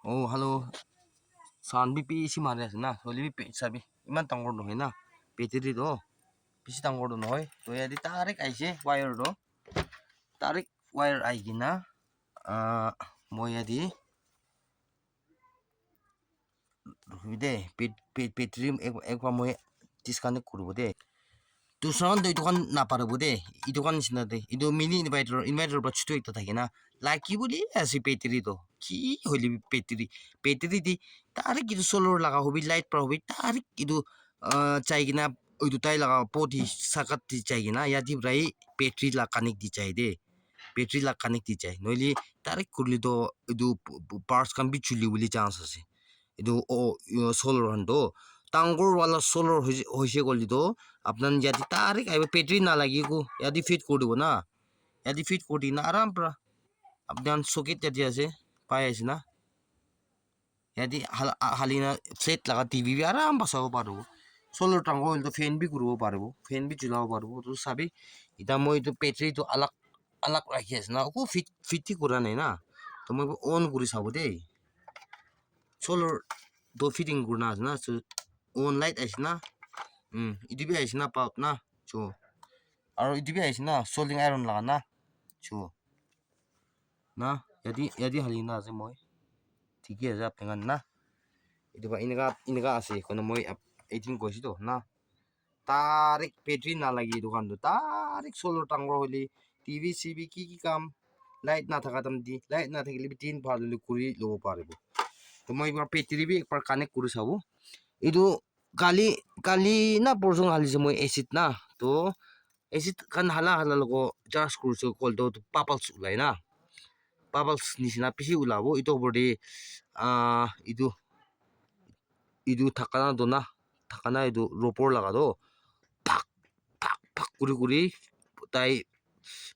Oh, halo. San BP isi mari asna. Soli BP sabi. Iman tangor no na. Petri do. Pisi tangor do noy. To ya di tarik aise wire do. Tarik wire ai gina. Moya di. Ruhide. Petri ekwa moy disconnect kurbo de. Tu son do itu kan na parbo de. Itu kan sina de. Itu mini inverter ba chutu ekta thake na. Laki boli asi petri do. Ki holi petri di tarik itu solar laga hobi light pra hobi tarik itu chai gina itu tai laga poti sakat di chai gina ya di brai petri la connect di chai de petri la connect di chai noili tarik kurli do itu parts kan bi chuli boli chance ase itu solar hando tangor wala solar hoise goli do apnan yadi tarik aiba petri na lagi ko yadi fit kor dibo na yadi fit kor di na aram pra apnan socket yadi ase pai ase na यदि हालिना flat लगा TV भी आराम बसाओ पारो solar टांगो तो fan भी गुरो पारो fan भी चलाओ पारो तो सभी इधर मोई तो बैटरी तो अलग अलग रखी है ना को फिट ही करा नहीं ना तो मैं ऑन करी साबो दे सोलर दो फिटिंग करना है ना तो ऑन लाइट ऐसे ना इधर भी ऐसे ना पाप ना जो और इधर भी ऐसे ना सोल्डिंग आयरन लगा ना जो ना यदि हालिना से मोई ठीक है जब तंगन ना itu ba inaga ase kono moi 18 koisi to na tarik petri na lagi dukan do tarik solar tangro holi tv cv ki kam light na thaka tam di light na thakili bi tin phal lu kuri lo paribo to moi ba petri bi ekbar connect kuri sabu itu kali na porsong hali se moi acid na to acid kan hala logo charge kurso kol do bubbles ulai na bubbles nisina pisi ulabo itu body itu thakana dona thakana itu ropor laga do phak phak kuri tai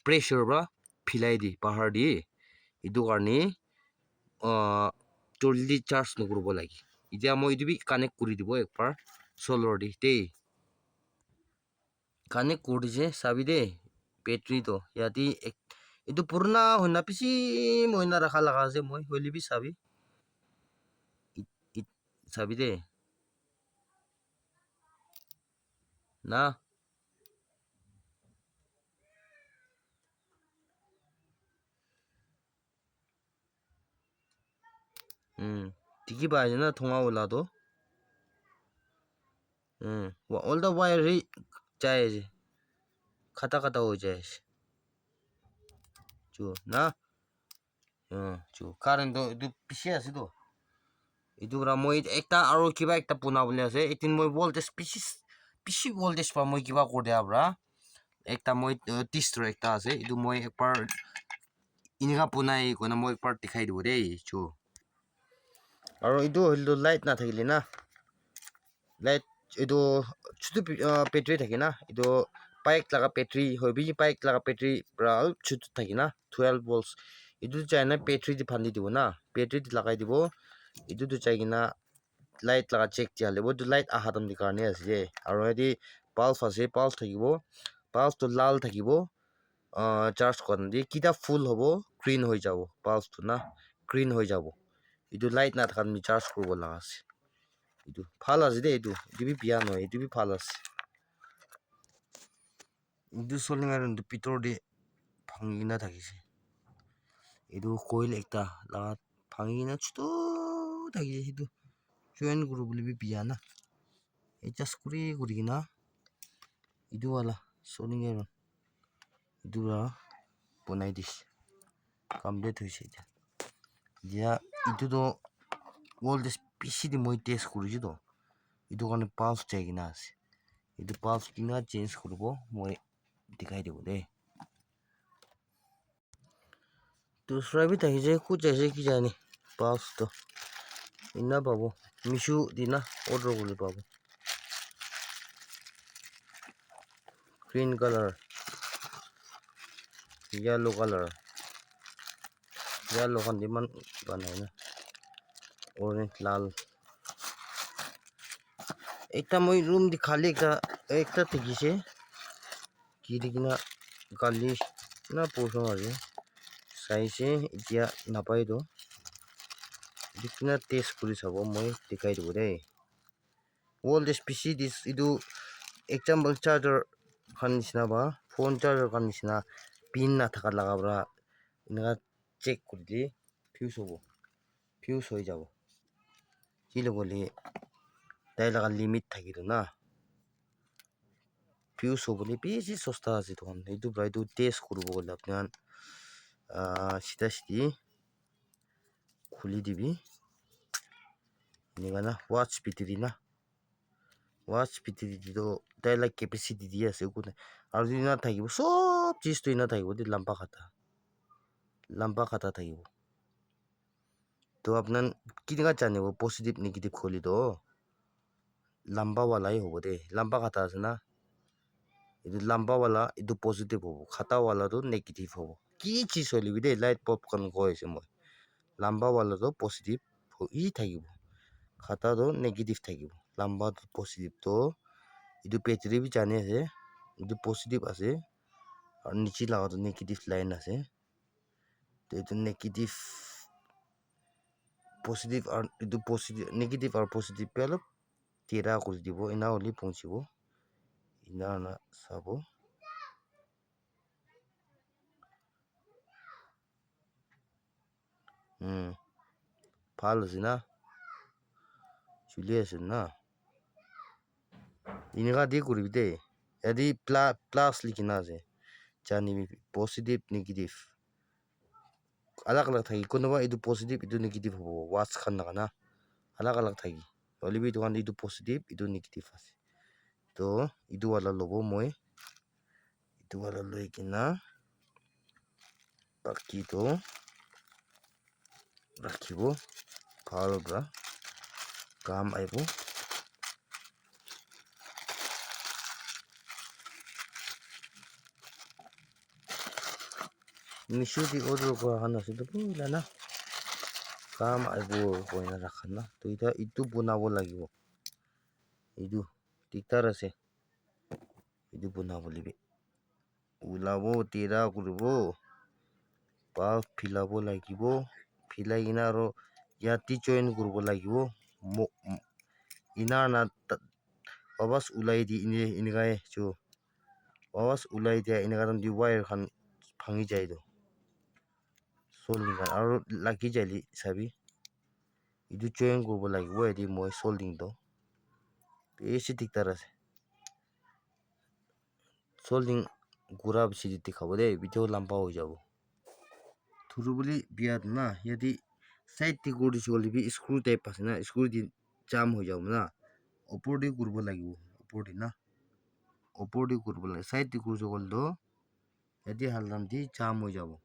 pressure ba philai di pahar di itu karni joldi charge no kurbo lagi itia moi itu bi connect kuri dibo ekbar solar di te connect kuri je sabi de battery to yati itu purna honna pisi moina rakha laga je moi holi bi sabi sabi de na tiki ba na thonga wala do all the wire hi chahe khata ho jaye chu na chu current do du pisi ase do itu ra moi ekta aro kiba ekta puna bole ase etin moi voltage pisi voltage pa moi kiba kor dia bra ekta moi tistor ekta ase itu moi ekbar inika punai kona moi ekbar dikhai dibo de chu aro itu hilo light na thakile na light itu chutu battery thake na itu bike laga battery hobi bike laga battery bral chutu thake na 12 volts itu chaina battery di phandi dibo na battery di lagai dibo itu tu chaigina light laga check dia lebo tu light aha dam di karne ase aro edi bulb ase bulb thakibo bulb to lal thakibo charge koran di kita full hobo green hoi jabo bulb tu na green hoi jabo itu light na thakan mi charge korbo laga ase itu ভাল আছে দে itu bi biya no itu bi ভাল আছে itu solinga ron du pitor de phangina thakise itu coil ekta laga phangina chuto thakise itu join kuru boli bi biya na adjust kuri gina itu wala solinga ron itu ra bonai dis complete hoise dia itu do voltage pisi di moi test kuriji do itu kane pulse chaigina ase itu pulse kina change kurbo moi dikhai dibo de दूसरा भी थी जे कुछ ऐसे की जानी पास तो इन्ना बाबू मिशु दीना order बोले बाबू green colour yellow kan diman banai na orange लाल एकटा moi room di khali ekta thikise ki dikina gali na poso ase sai se itia napai do Dikna test kuri sabo moi dikai dibo de all this PC this idu example charger khan nisna ba phone charger khan nisna pin na thaka laga bra inga check kuri di fuse hobo fuse hoi jabo kilo bole dai laga limit thakido na fuse hobole beshi sosta ase ton idu bra idu test kuribo gole apnan sida sidi khuli dibi nigana watch bitiri na watch bitiri dido dai la capacity di ase ko aru dina thakibo sob cheez to ina thakibo de lamba khata thakibo to apnan kidinga janibo positive negative kholi do lamba wala hi hobo de lamba khata ase na idu lamba wala idu positive hobo khata wala do negative hobo ki cheez holi bi de light bulb kan koi ase moi lamba wala do positive hi thakibo khata do negative thakibo lamba do positive to idu battery bi jani ase idu positive ase aru niche laga do negative line ase to idu negative positive aru idu positive negative aru positive pe olop tera kuri dibo ina holi pungchibo ina na sabo bhal ase na chuli ase na inika di kuribi de yadi plus likhina ase jani positive negative alag alag thaki kunuba idu positive idu negative hobo watch khan laga na alag alag thaki hoilebi edu khan idu positive idu negative ase to idu wala lobo moi idu wala loi kina baki to rakhibo bhal pra kam aibo Misho di order kora khan ase to pura na kam aibo koina rakha na to ita itu bunabo lagibo idu diktar ase idu bunabo libi ulabo tera kuribo bulb philabo lagibo philai kina aro yati join kuribo lagibo ina na babas ulai di inigai chu babas ulai dia inaga di wire khan bhangi jai do solding khan aro lagi jali sabi idu join kuribo lagibo edi moi solding do beshi diktar ase solding gura bishi dikhabo de video lamba hoi jabo thuru boli biat na yadi side ti gurishi hoilebi screw type ase na screw di jam hoi jabo na opor di kuribo lagibo opor di na opor di kuribo lagi side di kurishi kole do yadi halam di jam hoi jabo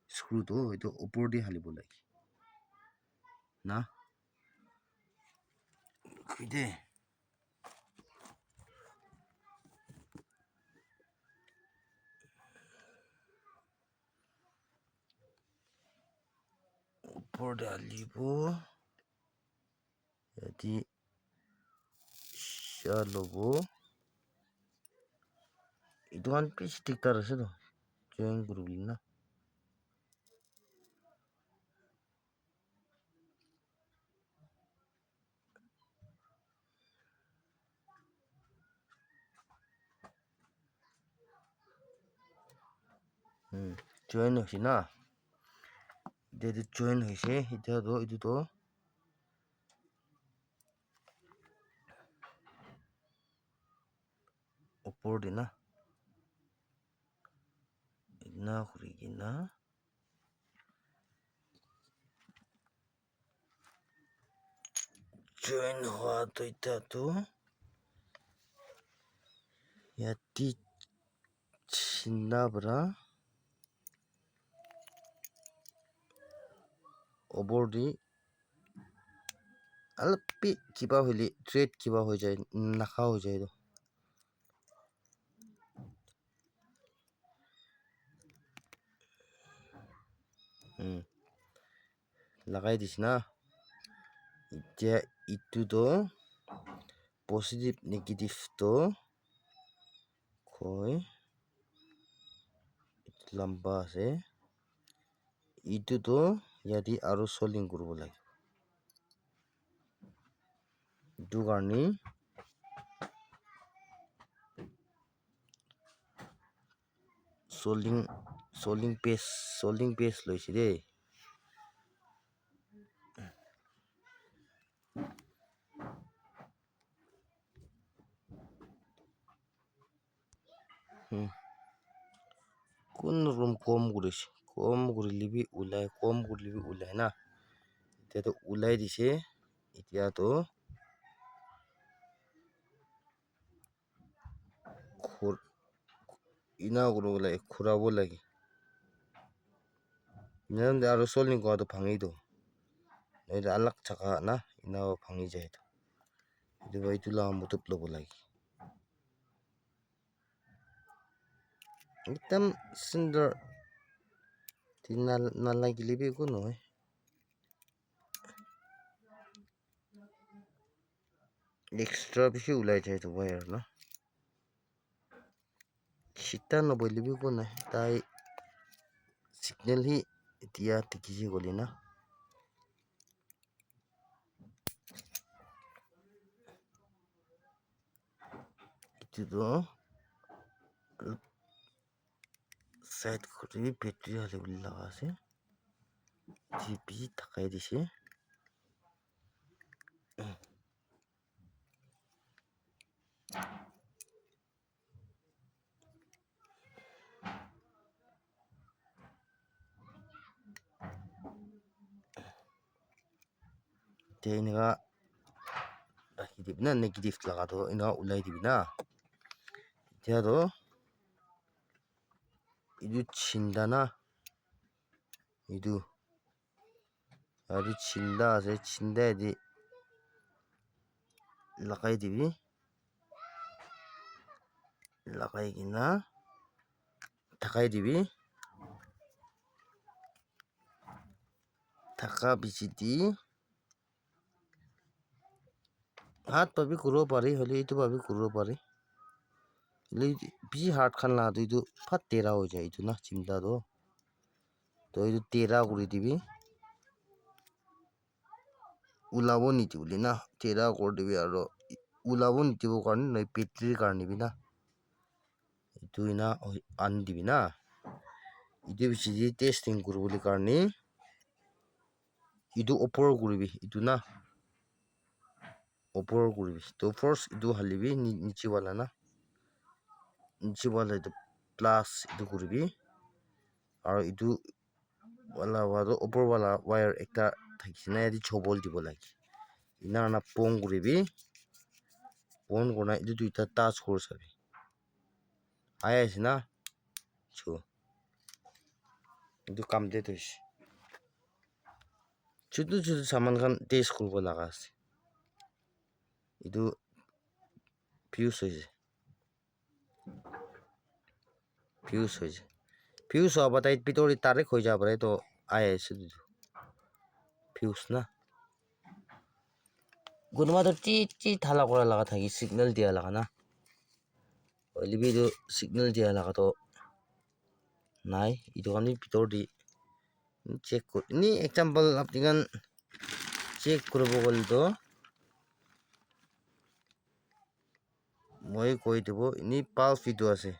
screw to etu opor di halibo lagi na khide opor di halibo yadi shalobo itu kan beshi diktar ase to join kuribo na join hoise na etu join hoise etia to etu to opor di na ina khuri kina join hoa to etia to yati chinna bra opor di alpi kiba hoile thread kiba hoi jai nakha hoi jai do lagai dise na etia itu to positive negative to khoi lamba ase itu to ইয়াদি আৰু সোল্ডিং কৰিব লাগিব এইটো কাৰণে সোল্ডিং page লৈছে দেই কোন ৰকম কম কৰিলিবি ওলাই না এতিয়াতো ওলাই দিছে এতিয়াতো ইনা কৰিব লাগে ঘূৰাব লাগে আৰু সোল্ডিং কৰাটো ভাঙিতো এটা আলাগ জাগা না ইনা ভাঙি যায় এইটো লাগাম মতত ল'ব লাগে একদম সুন্দৰ নালাগিলেবি একো নহয় এক্সট্ৰা বেছি ওলাই যায় ৱায়াৰ না চিটা নবলিবি একো নাই তাই সিগনেল হি এতিয়া দেখিছে গলি না এটোতো সাইড কৰি বেটাৰী হালে বুলি লাগা আছে জিপি থাকাই দিছে এনেকা ৰাখি দিবি না নেগেটিভ লাগাটো এনেকা ওলাই দিবি না এতিয়াতো এইটো চিন্তা না এইটো আৰু চিন্তা আছে চিন্তা এদি লাগাই দিবি লাগাই কিনা থাকাই দিবি থাকা বেছি দি হাত পাবি কৰিব পাৰি হলে এইটো পাবি কৰিব পাৰি বেছি হাত খান লাগাটো এইটো ফাট তেৰা হৈ যায় এইটো না চিন্তাটো তো এইটো তেৰা কৰি দিবি ওলাব নিদিবি না তেৰা কৰি দিবি আৰু ওলাব নিদিব কাৰণে বেটাৰীৰ কাৰণে দিবি না এইটো না আনি দিবি না এইটো বেছি টেষ্টিং কৰিবলৈ কাৰণে এইটো ওপৰৰ কৰিবি এইটো না ওপৰৰ কৰিবি তো ফাৰ্ষ্ট এইটো হালিবি নিচেৱালা না নিচেৱালা এইটো প্লাছ এইটো কৰিবি আৰু এইটো ওপৰৱালা ৱায়াৰ একটা থাকিছে না এদি ছবল দিব লাগে ইনা পং কৰিবি পং কৰা এইটো দুইটা টাচ কৰি চাবি আই আছে না এইটো কমপ্লিট হৈছে ছোট সামান খান টেষ্ট কৰিব লগা আছে এইটো ফিউজ হৈছে ফিউজ হওয়া তাই ভিতরে তারেক হয়ে যাব পারে তো আয় আছে ফিউজ না কোনোবা তো টি ঢালা করা লাগা থাকি সিগন্যাল দিয়া লাগা না হইলে তো সিগন্যাল দিয়া লাগা তো নাই এই দোকানের ভিতর দি চেক কর নি এক্সাম্পল আপনি গান চেক করব বলে তো মই কৈ দেব ইনি পাল ফিটো আছে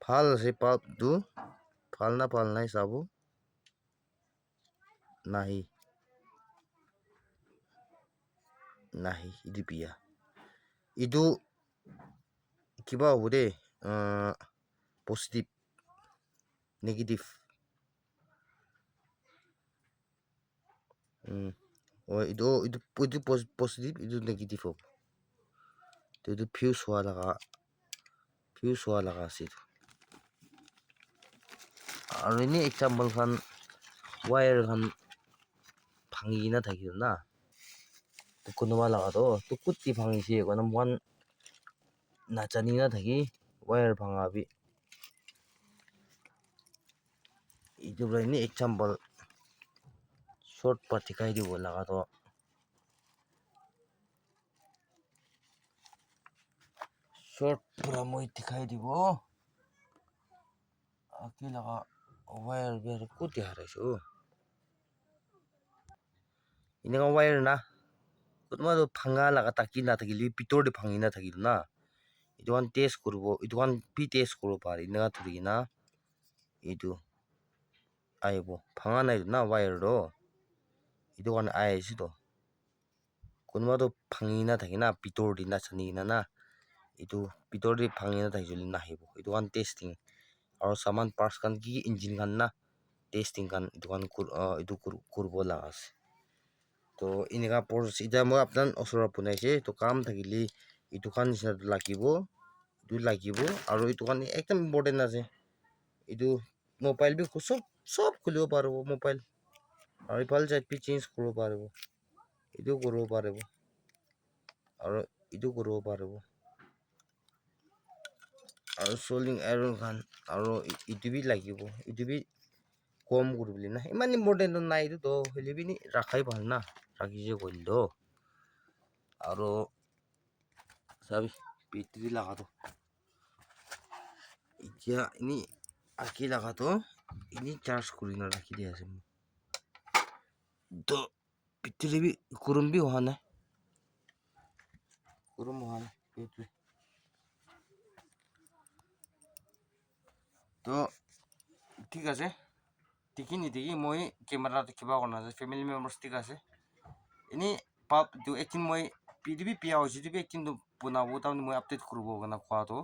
ভাল আছে পালটো ভাল না ভাল নাই চাব নাহি ইটো বিয়া ইটো কিবা হ'ব দেই পজিটিভ নেগেটিভ এইটো পজিটিভ এইটো নেগেটিভ হ'ব এইটো ফিউজ হোৱা লগা আছে এইটো আৰু এনে এক্সাম্পল খান ৱায়াৰ খান ভাঙি কিনা থাকিল না কোনোবা লাগাতো তো কুটি ভাঙিছে মানে মন নাজানি না থাকি ৱায়াৰ ভাঙাবি এইটো এনে এক্সাম্পল শর্ট পাতি খাই দিব লাগাতো শর্ট পুরা মই দিখাই দিব কি লাগা ওয়ার বের কুটি হারাইছো ini kan wire na kutuma do phanga laga taki na thakili pitor de phangi na thakil na itu kan test kurbo itu kan pi test kurbo pari na thuri na itu aibo phanga na na wire do itu kan ai si do kunma do phangi na thakina pitor di na chani na itu pitor di phangi na thakili na hibo itu kan testing aro saman parts kan ki engine kan na testing kan itu kan kurbo laga ase to inika pors ita mo apnan osora punai se to kam thakili itu kan nisna lagibo itu lagibo aro itu kan ekdam important ase itu mobile bi sob khulibo paribo mobile aro ipal side pi change kuribo paribo itu kuribo paribo aro itu kuribo paribo aro soldering iron kan aro itu bi lagibo itu bi kom kuribili na iman important to nai itu to helibi ni rakhai bhal na rakhi je koil do aro sabi battery laga to itia ini aki laga to ini charge kurina rakhi dia ase to battery bi kurum bi hoha nai kurum hoha nai battery to ঠিক আছে দেখি নিদেখি মই কেমেৰাত কিবা কৰা আছে family members ঠিক আছে এনে পাপ তো একদিন মই পিডিবি পিয়া হৈছে যদি কিন্তু বনাব তাৰমানে মই আপডেট কৰিব কাৰণে কোৱাটো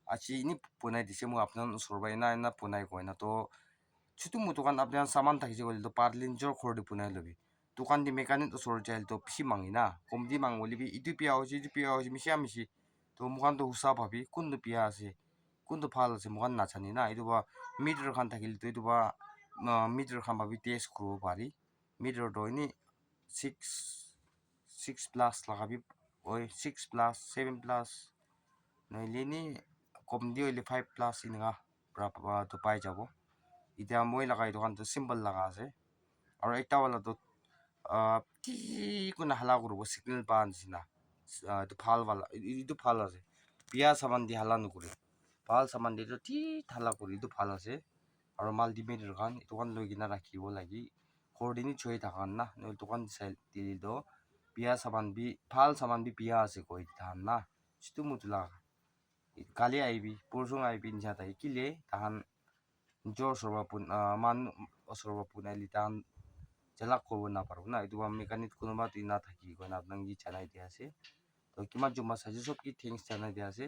আজি এনে বনাই দিছে মই আপোনাৰ ওচৰবাই না বনাই কয় না তো ছুটু মোৰ দোকান আপোনাৰ সামান থাকিছে গ'লে তো পাৰ্লিঞ্জৰ ঘৰতে বনাই ল'বি দোকান দি মেকানিক ওচৰত যাই তো পিছি মাঙি না কম দি মাঙলিবি ইটো পিয়া হৈছে মিছি তো মোকানটো হুচা ভাবি কোনটো পিয়া আছে কোনটো ভাল আছে মোকান নাজানি না এইটো বা মিটাৰ খান থাকিল তো এইটো বা মিটাৰ খান ভাবি টেষ্ট কৰিব পাৰি মিটাৰটো এনে 6 প্লাছ লগাবি 6 প্লাছ 7 প্লাছ নহ'লে এনে কম দি হ'লে 5 প্লাছ এনেকুৱা তো পাই যাব এতিয়া মই লগাই দোকানটো চিম্পল লগা আছে আৰু এটা ৱালাটো কোনো হালা কৰিব চিগনেল পোৱা নিচিনা এইটো ভাল এইটো ভাল আছে বিয়া চামান দি হালা নকৰে ভাল চামান দি হালা কৰি এইটো ভাল আছে আৰু মাল্টিমিটাৰ খান এইটো খান লৈ কিনে ৰাখিব লাগি ঘৰদিনি চৈ থকা না দোকান চাই দিলেতো বিয়া চামান বি ভাল চামান বি বিয়া আছে কৈ তাহান না সিটো মোটো লাগা কালি আহিবি পৰচু আহিবি নিচা থাকি কিলে তাহান নিজৰ ওচৰৰ পুনাইলি তাহান জেলাক কৰিব নাপাৰো না এইটো মেকানিক কোনোবা না থাকি কয় না আপোনাক জানাই দিয়া আছে তো কিমান জমা চাইছে চব কি থেংকছ জানাই দিয়া আছে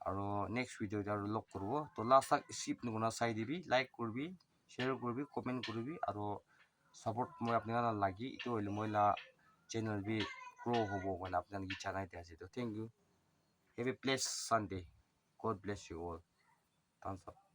আৰু নেক্সট ভিডিঅ'ত আৰু লগ কৰিব তো লাষ্ট তাক স্কিপ নকৰা চাই দিবি লাইক কৰিবি শ্বেয়াৰ কৰিবি কমেণ্ট কৰিবি আৰু সাপোর্ট মই আপনার লাগি itu হইলে মই চ্যানেল বি গ্রো হবো মানে আপনার জানাই দিয়ে আছে তো thank you have a place Sunday god bless you all thumbs up